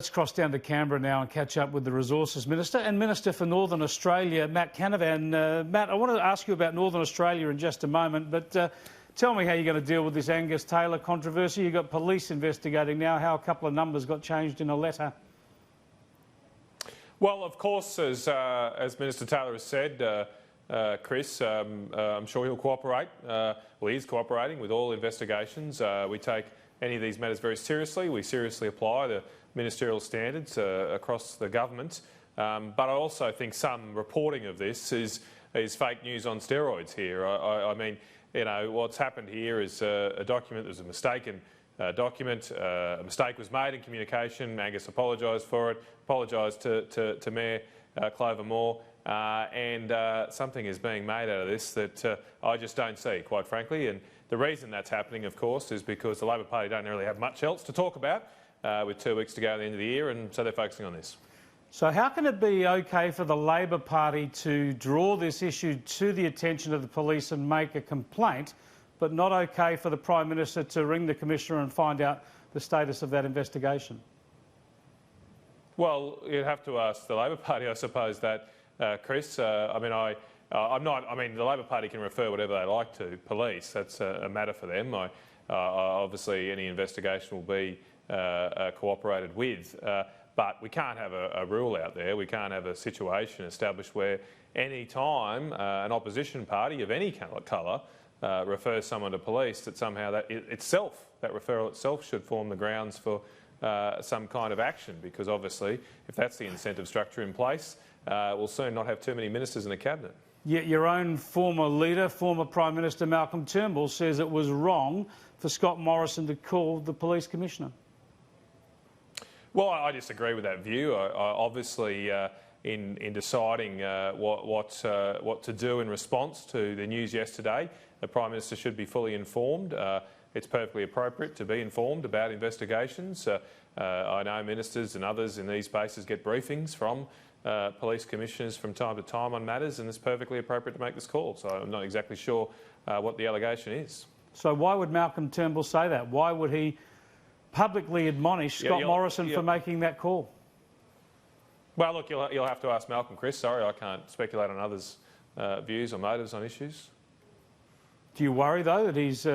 Let's cross down to Canberra now and catch up with the Resources Minister and Minister for Northern Australia, Matt Canavan. Matt, I want to ask you about Northern Australia in just a moment, but tell me how you're going to deal with this Angus Taylor controversy. You've got police investigating now how a couple of numbers got changed in a letter. Well, of course, as Minister Taylor has said, Chris, I'm sure he'll cooperate. Well, he's cooperating with all investigations. We take any of these matters very seriously. We seriously apply the ministerial standards across the government. But I also think some reporting of this is fake news on steroids here. I mean, you know, what's happened here is a document, there's a mistaken document. A mistake was made in communication. Angus apologised for it, apologised to Mayor Clover Moore, and something is being made out of this that I just don't see, quite frankly. And the reason that's happening, of course, is because the Labor Party don't really have much else to talk about with 2 weeks to go at the end of the year, and so they're focusing on this. So how can it be okay for the Labor Party to draw this issue to the attention of the police and make a complaint, but not okay for the Prime Minister to ring the Commissioner and find out the status of that investigation? Well, you'd have to ask the Labor Party, I suppose, that, Chris. I'm not. I mean, the Labor Party can refer whatever they like to police. That's a matter for them. Obviously, any investigation will be cooperated with. But we can't have a rule out there. We can't have a situation established where any time an opposition party of any colour refers someone to police, that somehow that referral itself should form the grounds for some kind of action, because obviously if that's the incentive structure in place, we'll soon not have too many ministers in the cabinet. Yet your own former leader, former Prime Minister Malcolm Turnbull, says it was wrong for Scott Morrison to call the Police Commissioner. Well, I disagree with that view. Obviously, in deciding what to do in response to the news yesterday, the Prime Minister should be fully informed. It's perfectly appropriate to be informed about investigations. I know ministers and others in these spaces get briefings from police commissioners from time to time on matters, and it's perfectly appropriate to make this call. So I'm not exactly sure what the allegation is. So why would Malcolm Turnbull say that? Why would he publicly admonish Scott Morrison for making that call? Well, look, you'll have to ask Malcolm, Chris. Sorry, I can't speculate on others' views or motives on issues. Do you worry, though, that he's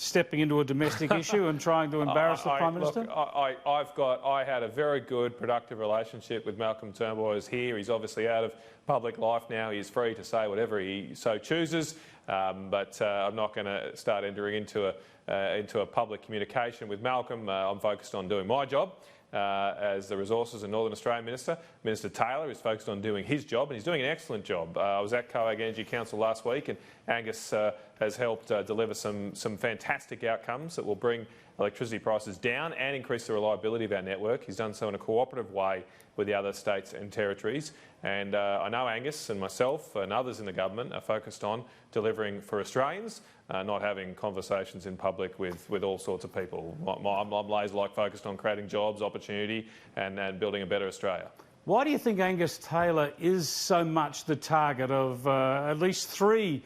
stepping into a domestic issue and trying to embarrass the Prime Minister? Look, I had a very good, productive relationship with Malcolm Turnbull. He's here. He's obviously out of public life now. He's free to say whatever he so chooses. But I'm not going to start entering into a public communication with Malcolm. I'm focused on doing my job as the Resources and Northern Australian Minister. Minister Taylor is focused on doing his job, and he's doing an excellent job. I was at COAG Energy Council last week, and Angus has helped deliver some fantastic outcomes that will bring electricity prices down and increase the reliability of our network. He's done so in a cooperative way with the other states and territories. And I know Angus and myself and others in the government are focused on delivering for Australians, not having conversations in public with all sorts of people. I'm laser-like focused on creating jobs, opportunity and building a better Australia. Why do you think Angus Taylor is so much the target of at least 3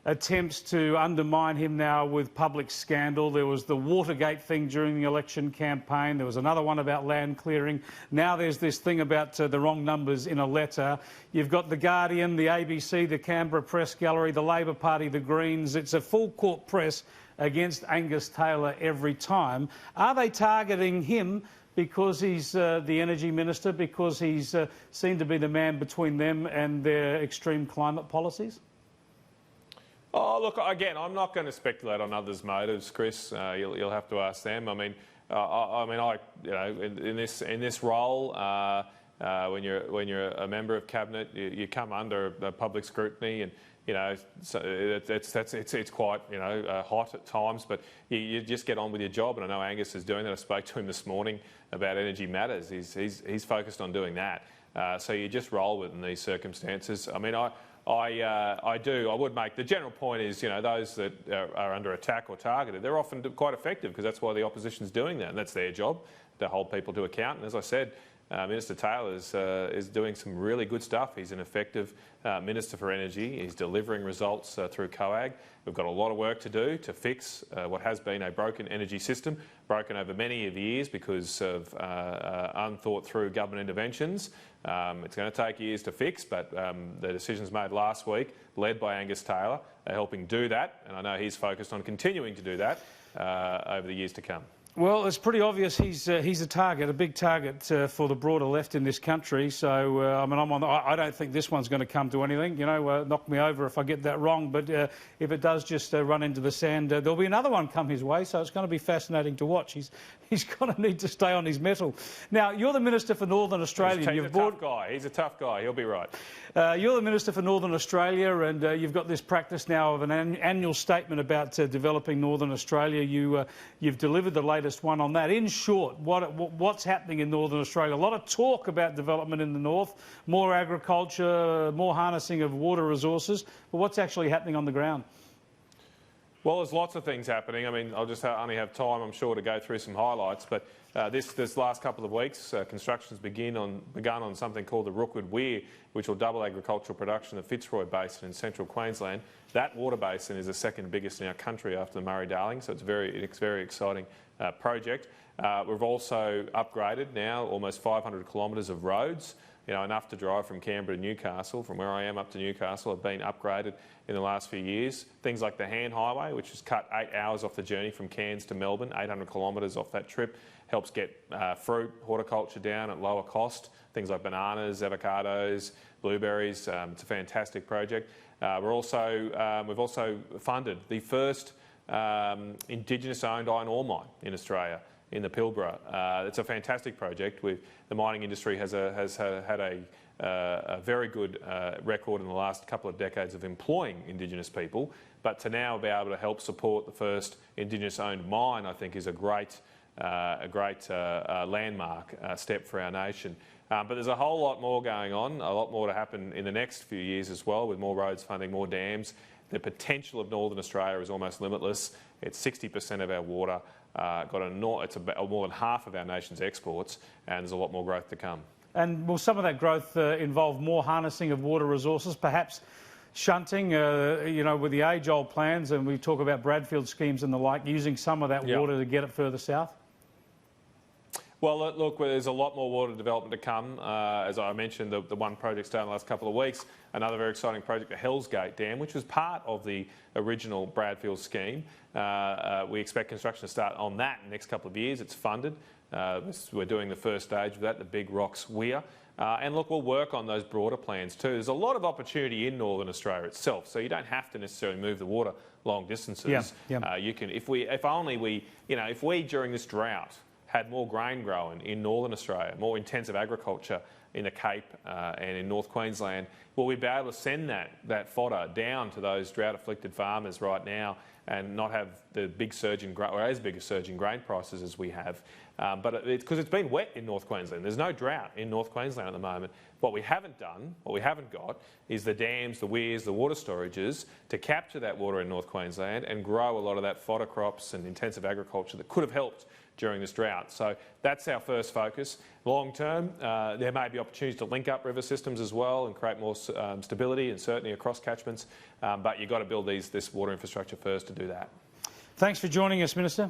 attempts to undermine him now with public scandal? There was the Watergate thing during the election campaign. There was another one about land clearing. Now there's this thing about the wrong numbers in a letter. You've got The Guardian, the ABC, the Canberra Press Gallery, the Labor Party, the Greens. It's a full court press against Angus Taylor every time. Are they targeting him because he's the Energy Minister, because he's seen to be the man between them and their extreme climate policies? Oh, look, again, I'm not going to speculate on others' motives, Chris. You'll have to ask them. In this role, when you're a member of cabinet, you come under public scrutiny, and so it's quite hot at times. But you just get on with your job, and I know Angus is doing that. I spoke to him this morning about energy matters. He's focused on doing that. So you just roll with it in these circumstances. I would make the general point is, those that are under attack or targeted, they're often quite effective, because that's why the opposition's doing that, and that's their job, to hold people to account. And as I said, Minister Taylor is doing some really good stuff. He's an effective Minister for Energy. He's delivering results through COAG. We've got a lot of work to do to fix what has been a broken energy system, broken over many of the years because of unthought through government interventions. It's going to take years to fix, but the decisions made last week, led by Angus Taylor, are helping do that, and I know he's focused on continuing to do that over the years to come. Well, it's pretty obvious he's a target, a big target for the broader left in this country. So, I mean, I don't think this one's going to come to anything. You know, knock me over if I get that wrong. But if it does just run into the sand, there'll be another one come his way. So it's going to be fascinating to watch. He's going to need to stay on his mettle. Now, you're the Minister for Northern Australia. He's a tough guy. He's a tough guy. He'll be right. You're the Minister for Northern Australia, and you've got this practice now of an annual statement about developing Northern Australia. You've delivered the latest one on that. In short, what's happening in Northern Australia? A lot of talk about development in the north, more agriculture, more harnessing of water resources, but what's actually happening on the ground? Well, there's lots of things happening. I mean, I'll just only have time, I'm sure, to go through some highlights. But this last couple of weeks, construction's begun on something called the Rookwood Weir, which will double agricultural production in the Fitzroy Basin in central Queensland. That water basin is the second biggest in our country after the Murray-Darling, so it's a very exciting project. We've also upgraded now almost 500 kilometres of roads. You know, enough to drive from Canberra to Newcastle. From where I am up to Newcastle have been upgraded in the last few years. Things like the Hand Highway, which has cut 8 hours off the journey from Cairns to Melbourne, 800 kilometres off that trip, helps get fruit, horticulture down at lower cost. Things like bananas, avocados, blueberries. It's a fantastic project. We've also funded the first Indigenous-owned iron ore mine in Australia, in the Pilbara. It's a fantastic project. The mining industry has had a very good record in the last couple of decades of employing Indigenous people, but to now be able to help support the first Indigenous-owned mine, I think, is a great landmark step for our nation. But there's a whole lot more going on, a lot more to happen in the next few years as well, with more roads funding, more dams. The potential of Northern Australia is almost limitless. It's 60% of our water. It's about more than half of our nation's exports, and there's a lot more growth to come. And will some of that growth involve more harnessing of water resources, perhaps shunting, you know, with the age-old plans, and we talk about Bradfield schemes and the like, using some of that water to get it further south? Well, look, there's a lot more water development to come. As I mentioned, the one project started in the last couple of weeks. Another very exciting project, the Hells Gate Dam, which was part of the original Bradfield scheme. We expect construction to start on that in the next couple of years. It's funded. We're doing the first stage of that, the Big Rocks Weir. And look, we'll work on those broader plans too. There's a lot of opportunity in Northern Australia itself, so you don't have to necessarily move the water long distances. You can, if we during this drought had more grain growing in Northern Australia, more intensive agriculture in the Cape and in North Queensland, well, we'd be able to send that fodder down to those drought-afflicted farmers right now and not have the big surge in grain, or as big a surge in grain prices as we have. But because it's been wet in North Queensland. There's no drought in North Queensland at the moment. What we haven't got is the dams, the weirs, the water storages to capture that water in North Queensland and grow a lot of that fodder crops and intensive agriculture that could have helped during this drought. So that's our first focus. Long term, there may be opportunities to link up river systems as well and create more stability and certainty across catchments, but you've got to build this water infrastructure first to do that. Thanks for joining us, Minister.